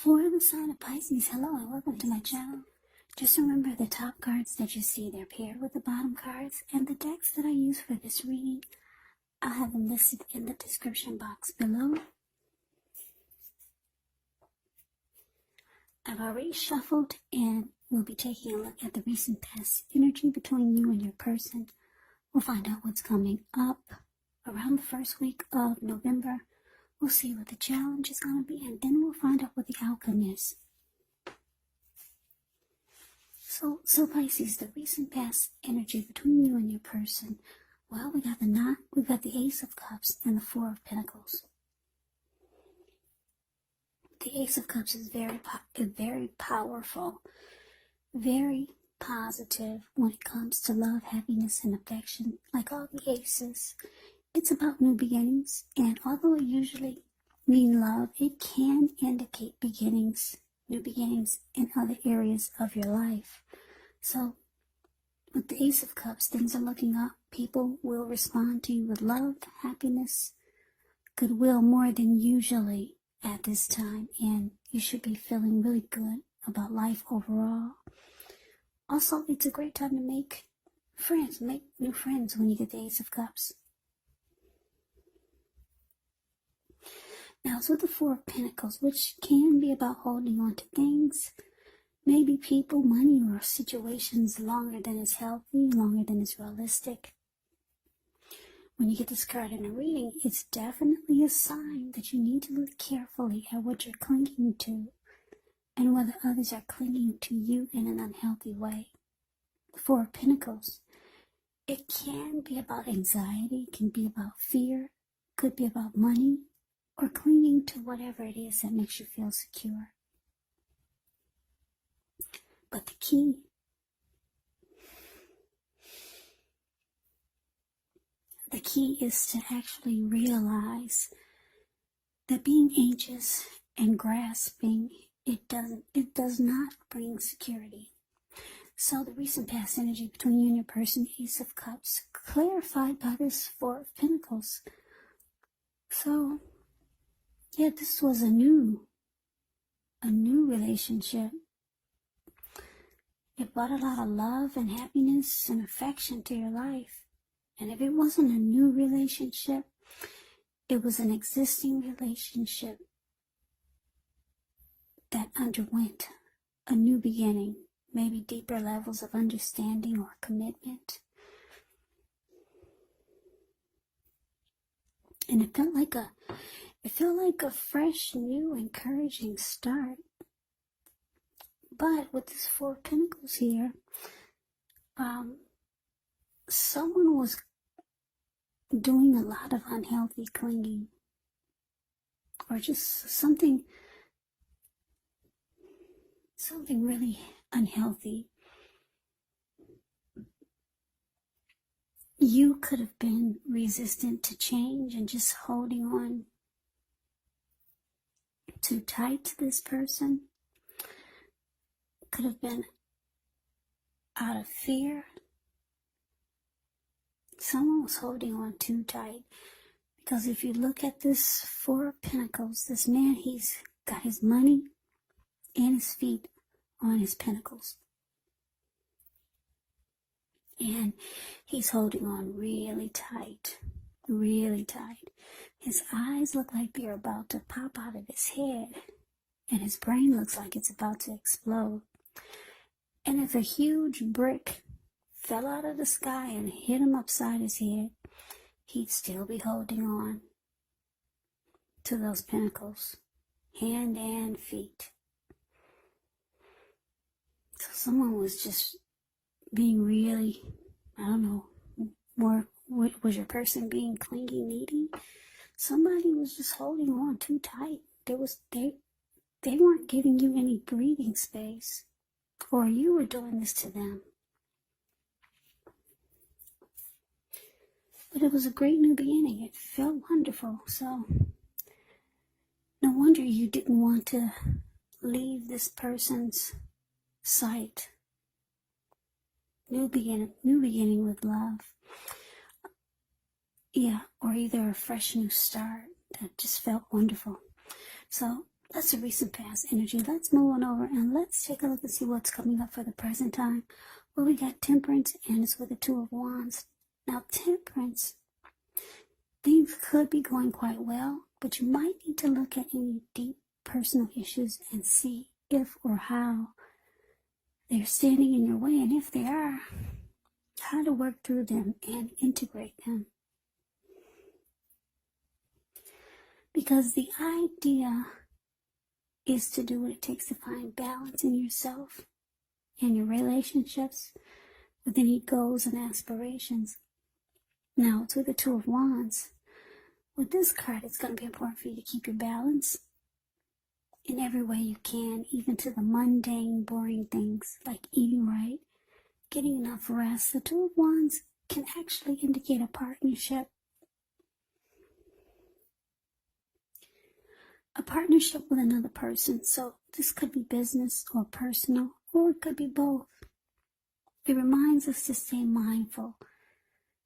For the sign of Pisces, hello and welcome to my channel. Just remember the top cards that you see, they're paired with the bottom cards, and the decks that I use for this reading, I'll have them listed in the description box below. I've already shuffled and we'll be taking a look at the recent past energy between you and your person. We'll find out what's coming up around the first week of November. We'll see what the challenge is going to be, and then we'll find out what the outcome is. So Pisces, the recent past energy between you and your person. Well, we got the Ace of Cups and the Four of Pentacles. The Ace of Cups is very powerful, very positive when it comes to love, happiness, and affection. Like all the aces, it's about new beginnings, and although it usually means love, it can indicate beginnings, new beginnings in other areas of your life. So with the Ace of Cups, things are looking up. People will respond to you with love, happiness, goodwill more than usually at this time, and you should be feeling really good about life overall. Also, it's a great time to make friends, make new friends when you get the Ace of Cups. Now, it's with the Four of Pentacles, which can be about holding on to things, maybe people, money, or situations longer than is healthy, longer than is realistic. When you get this card in a reading, it's definitely a sign that you need to look carefully at what you're clinging to and whether others are clinging to you in an unhealthy way. The Four of Pentacles, it can be about anxiety, it can be about fear, could be about money, or clinging to whatever it is that makes you feel secure. But the key is to actually realize that being anxious and grasping, it does not bring security. So the recent past energy between you and your person, Ace of Cups, clarified by this Four of Pentacles. So yeah, this was a new relationship. It brought a lot of love and happiness and affection to your life. And if it wasn't a new relationship, it was an existing relationship that underwent a new beginning, maybe deeper levels of understanding or commitment. And it felt like a fresh, new, encouraging start. But with this Four of Pentacles here, someone was doing a lot of unhealthy clinging, or just something really unhealthy. You could have been resistant to change and just holding on too tight to this person. Could have been out of fear. Someone was holding on too tight. Because if you look at this Four of Pentacles, this man, he's got his money and his feet on his pentacles. And he's holding on really tight, really tight. His eyes look like they're about to pop out of his head, and his brain looks like it's about to explode. And if a huge brick fell out of the sky and hit him upside his head, he'd still be holding on to those pentacles, hand and feet. So someone was just being really, I don't know, was your person being clingy, needy? Somebody was just holding on too tight. They weren't giving you any breathing space, or you were doing this to them. But it was a great new beginning. It felt wonderful. So no wonder you didn't want to leave this person's sight. New beginning with love. Yeah, or either a fresh new start that just felt wonderful. So That's a recent past energy. Let's move on over and let's take a look and see what's coming up for the present time. Well, we got Temperance, and it's with the Two of Wands. Now, Temperance, things could be going quite well, but you might need to look at any deep personal issues and see if or how they're standing in your way, and if they are, how to work through them and integrate them. Because the idea is to do what it takes to find balance in yourself and your relationships with any goals and aspirations. Now, it's with the Two of Wands. With this card, it's going to be important for you to keep your balance in every way you can, even to the mundane, boring things like eating right, getting enough rest. The Two of Wands can actually indicate a partnership. A partnership with another person. So this could be business or personal, or it could be both. It reminds us to stay mindful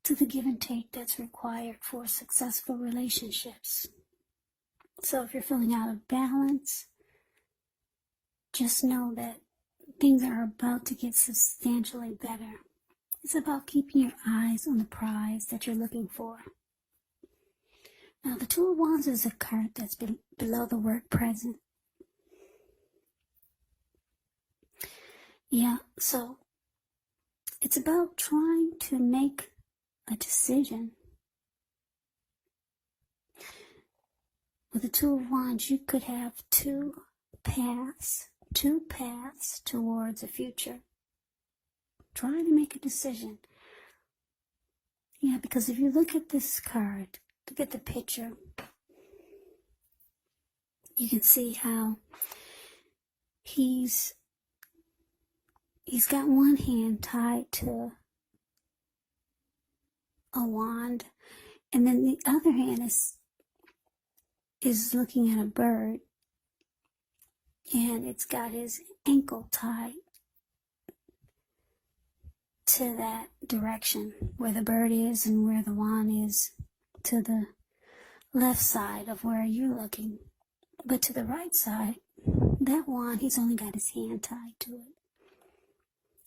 to the give and take that's required for successful relationships. So if you're feeling out of balance, just know that things are about to get substantially better. It's about keeping your eyes on the prize that you're looking for. Now, the Two of Wands is a card that's below the word present. Yeah, so it's about trying to make a decision. With the Two of Wands, you could have two paths towards a future. Trying to make a decision. Yeah, because if you look at this card, look at the picture, you can see how he's got one hand tied to a wand, and then the other hand is looking at a bird, and it's got his ankle tied to that direction where the bird is and where the wand is, to the left side of where you're looking. But to the right side, that wand, he's only got his hand tied to it,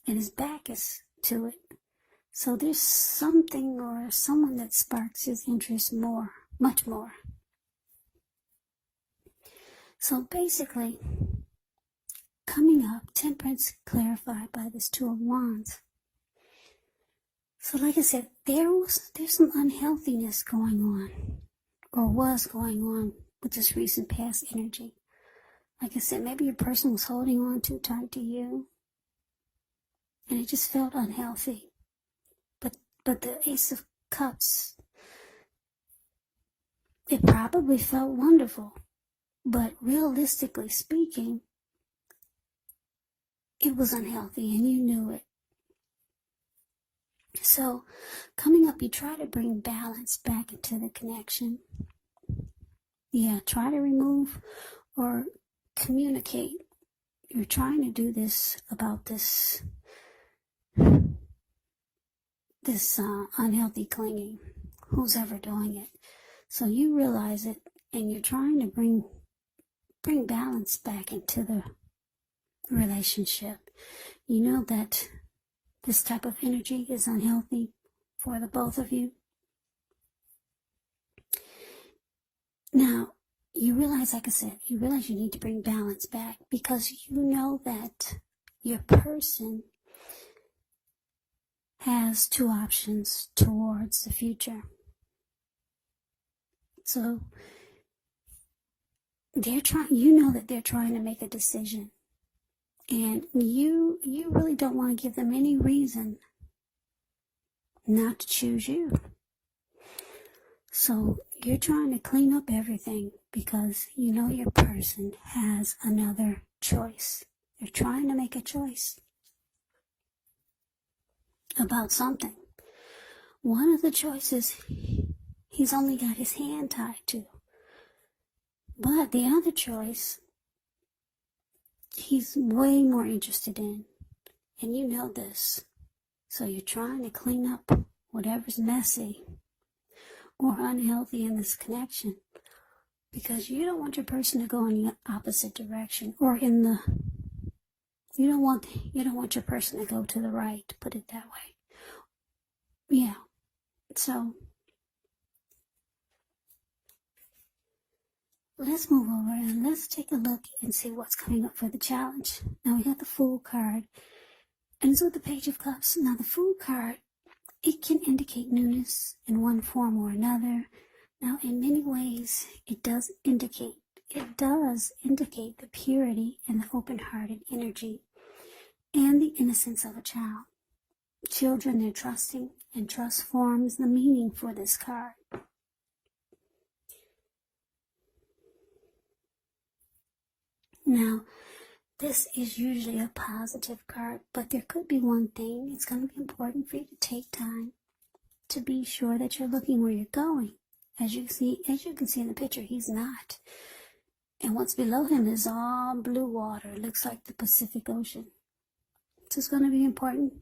and his back is to it. So there's something or someone that sparks his interest more, much more. So basically, coming up, Temperance clarified by this Two of Wands. So like I said, there's some unhealthiness going on, or was going on, with this recent past energy. Like I said, maybe your person was holding on too tight to you, and it just felt unhealthy. But the Ace of Cups, it probably felt wonderful, but realistically speaking, it was unhealthy, and you knew it. So, coming up, you try to bring balance back into the connection. Yeah, try to remove or communicate. You're trying to do this about this unhealthy clinging. Who's ever doing it? So you realize it, and you're trying to bring balance back into the relationship. You know that this type of energy is unhealthy for the both of you. Now, you realize, like I said, you realize you need to bring balance back, because you know that your person has two options towards the future. So you know that they're trying to make a decision, and you really don't want to give them any reason not to choose you. So you're trying to clean up everything, because you know your person has another choice. They're trying to make a choice about something. One of the choices he's only got his hand tied to. But the other choice, he's way more interested in. And you know this. So you're trying to clean up whatever's messy or unhealthy in this connection. because you don't want your person to go in the opposite direction, or in the, you don't want your person to go to the right, put it that way. Yeah. So let's move over and let's take a look and see what's coming up for the challenge. Now we got the Fool card, and it's with the Page of Cups. Now the Fool card, it can indicate newness in one form or another. Now in many ways, it does indicate the purity and the open-hearted energy and the innocence of a child. Children, they're trusting, and trust forms the meaning for this card. Now, this is usually a positive card, but there could be one thing. It's going to be important for you to take time to be sure that you're looking where you're going. As you can see in the picture, he's not. And what's below him is all blue water. It looks like the Pacific Ocean. So it's going to be important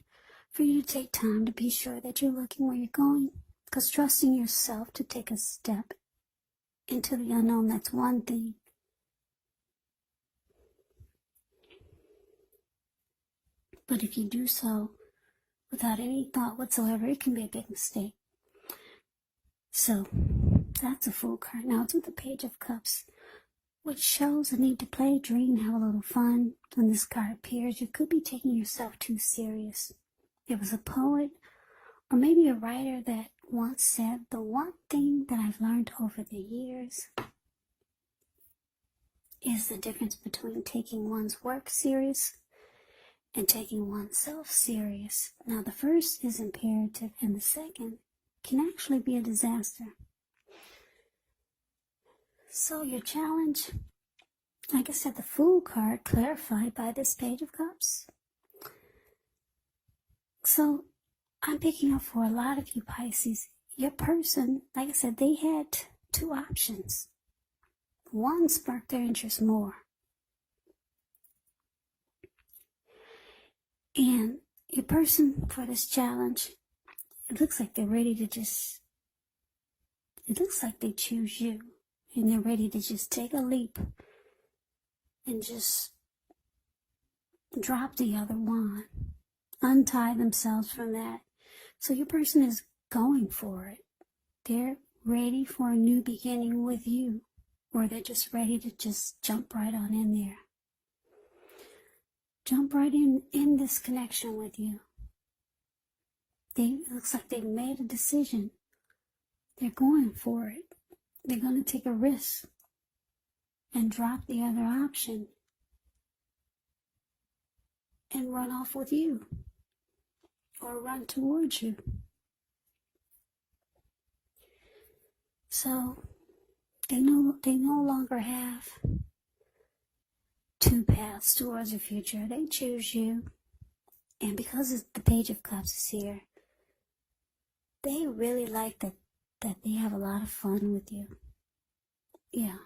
for you to take time to be sure that you're looking where you're going. Because trusting yourself to take a step into the unknown, that's one thing. But if you do so without any thought whatsoever, it can be a big mistake. So that's a Fool card. Now it's with the Page of Cups, which shows a need to play, dream, have a little fun. When this card appears, you could be taking yourself too serious. There was a poet, or maybe a writer, that once said, the one thing that I've learned over the years is the difference between taking one's work serious and taking oneself serious. Now the first is imperative, and the second can actually be a disaster. So your challenge, like I said, the Fool card clarified by this Page of Cups. So I'm picking up for a lot of you Pisces, your person, like I said, they had two options. One sparked their interest more. And your person for this challenge, it looks like they're ready to just, it looks like they choose you. And they're ready to just take a leap and just drop the other one, untie themselves from that. So your person is going for it. They're ready for a new beginning with you, or they're just ready to just jump right on in there. Jump right in this connection with you. It looks like they've made a decision. They're going for it. They're going to take a risk and drop the other option and run off with you, or run towards you. So they no longer have two paths towards the future. They choose you, and because the Page of Cups is here, they really like that they have a lot of fun with you. Yeah.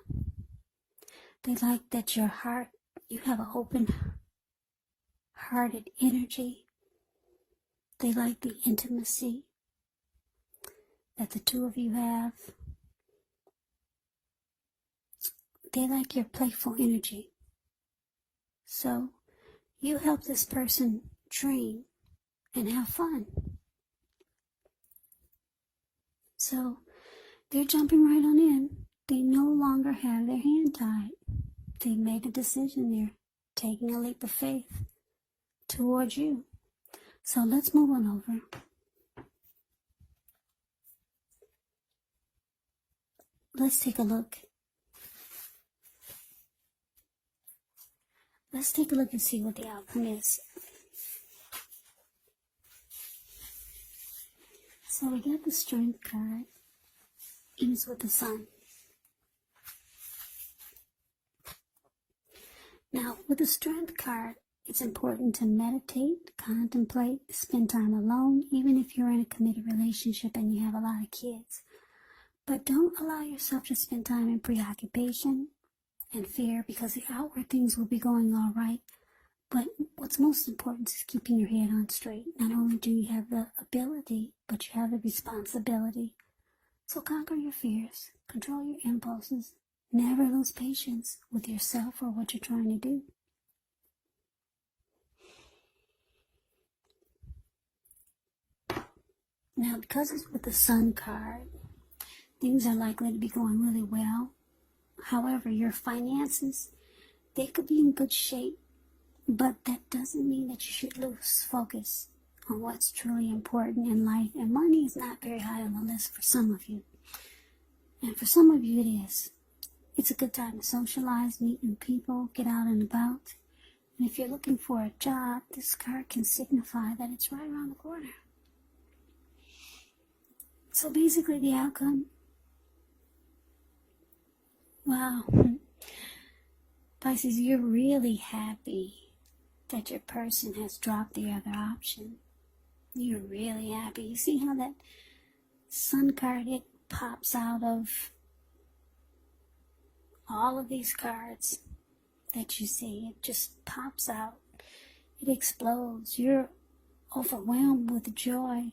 They like that you have an open-hearted energy. They like the intimacy that the two of you have. They like your playful energy. So you help this person dream and have fun. So they're jumping right on in. They no longer have their hand tied. They made a decision. They're taking a leap of faith towards you. So let's move on over. Let's take a look. Let's take a look and see what the outcome is. So we got the Strength card. It's with the Sun. Now, with the Strength card, it's important to meditate, contemplate, spend time alone, even if you're in a committed relationship and you have a lot of kids. But don't allow yourself to spend time in preoccupation and fear, because the outward things will be going all right. But what's most important is keeping your head on straight. Not only do you have the ability, but you have the responsibility. So conquer your fears, control your impulses, Never lose patience with yourself or what you're trying to do. Now, because it's with the Sun card, things are likely to be going really well. However, your finances, they could be in good shape, but that doesn't mean that you should lose focus on what's truly important in life. And money is not very high on the list for some of you. And for some of you, it is. It's a good time to socialize, meet new people, get out and about. And if you're looking for a job, this card can signify that it's right around the corner. So basically the outcome, wow, Pisces, you're really happy that your person has dropped the other option. You're really happy. You see how that Sun card, it pops out of all of these cards that you see. It just pops out. It explodes. You're overwhelmed with joy.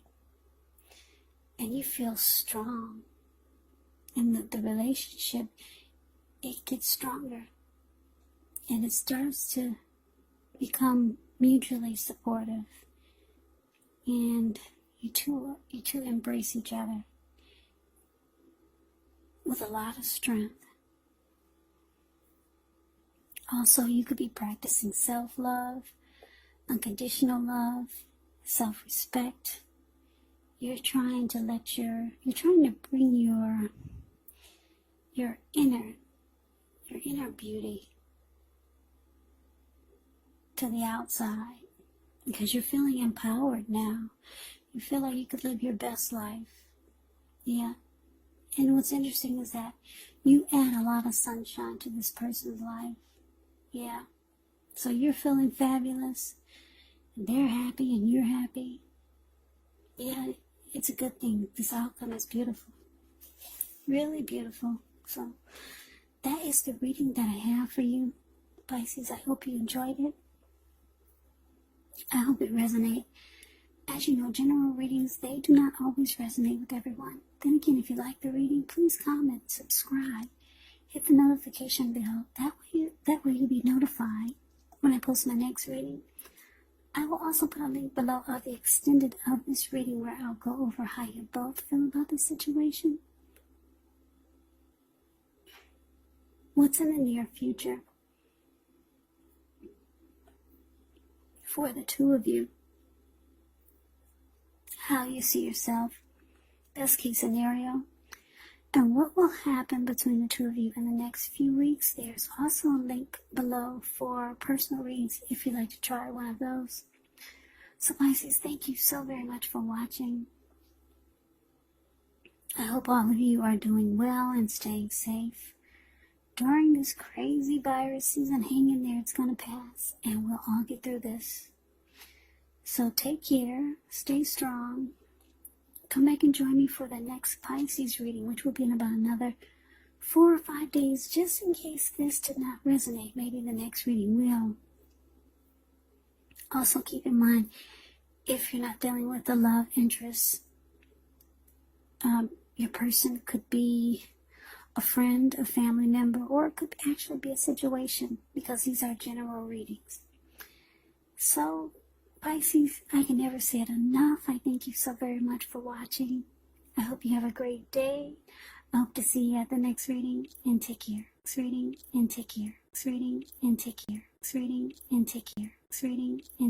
And you feel strong. And the relationship, it gets stronger. And it starts to become mutually supportive. And you two embrace each other with a lot of strength. Also, you could be practicing self-love, unconditional love, self-respect. You're trying to bring your inner beauty to the outside, because you're feeling empowered now. You feel like you could live your best life. Yeah. And what's interesting is that you add a lot of sunshine to this person's life. Yeah. So you're feeling fabulous. And they're happy and you're happy. Yeah, it's a good thing. This outcome is beautiful. Really beautiful. So that is the reading that I have for you, Pisces. I hope you enjoyed it. I hope it resonates. As you know, general readings, they do not always resonate with everyone. Then again, if you like the reading, please comment, subscribe, hit the notification bell. That way you'll be notified when I post my next reading. I will also put a link below of the extended of this reading where I'll go over how you both feel about the situation. What's in the near future for the two of you? How you see yourself, best case scenario, and what will happen between the two of you in the next few weeks. There's also a link below for personal readings if you'd like to try one of those. So Pisces, thank you so very much for watching. I hope all of you are doing well and staying safe during this crazy virus season. Hang in there, it's going to pass, and we'll all get through this. So take care, stay strong. Come back and join me for the next Pisces reading, which will be in about another 4 or 5 days, just in case this did not resonate. Maybe the next reading will. Also keep in mind, if you're not dealing with a love interest, your person could be a friend, a family member, or it could actually be a situation, because these are general readings. So, Pisces, I can never say it enough. I thank you so very much for watching. I hope you have a great day. I hope to see you at the next reading, and take care. Next reading, and take care. Next reading, and take care. Next reading, and take care. Next reading, and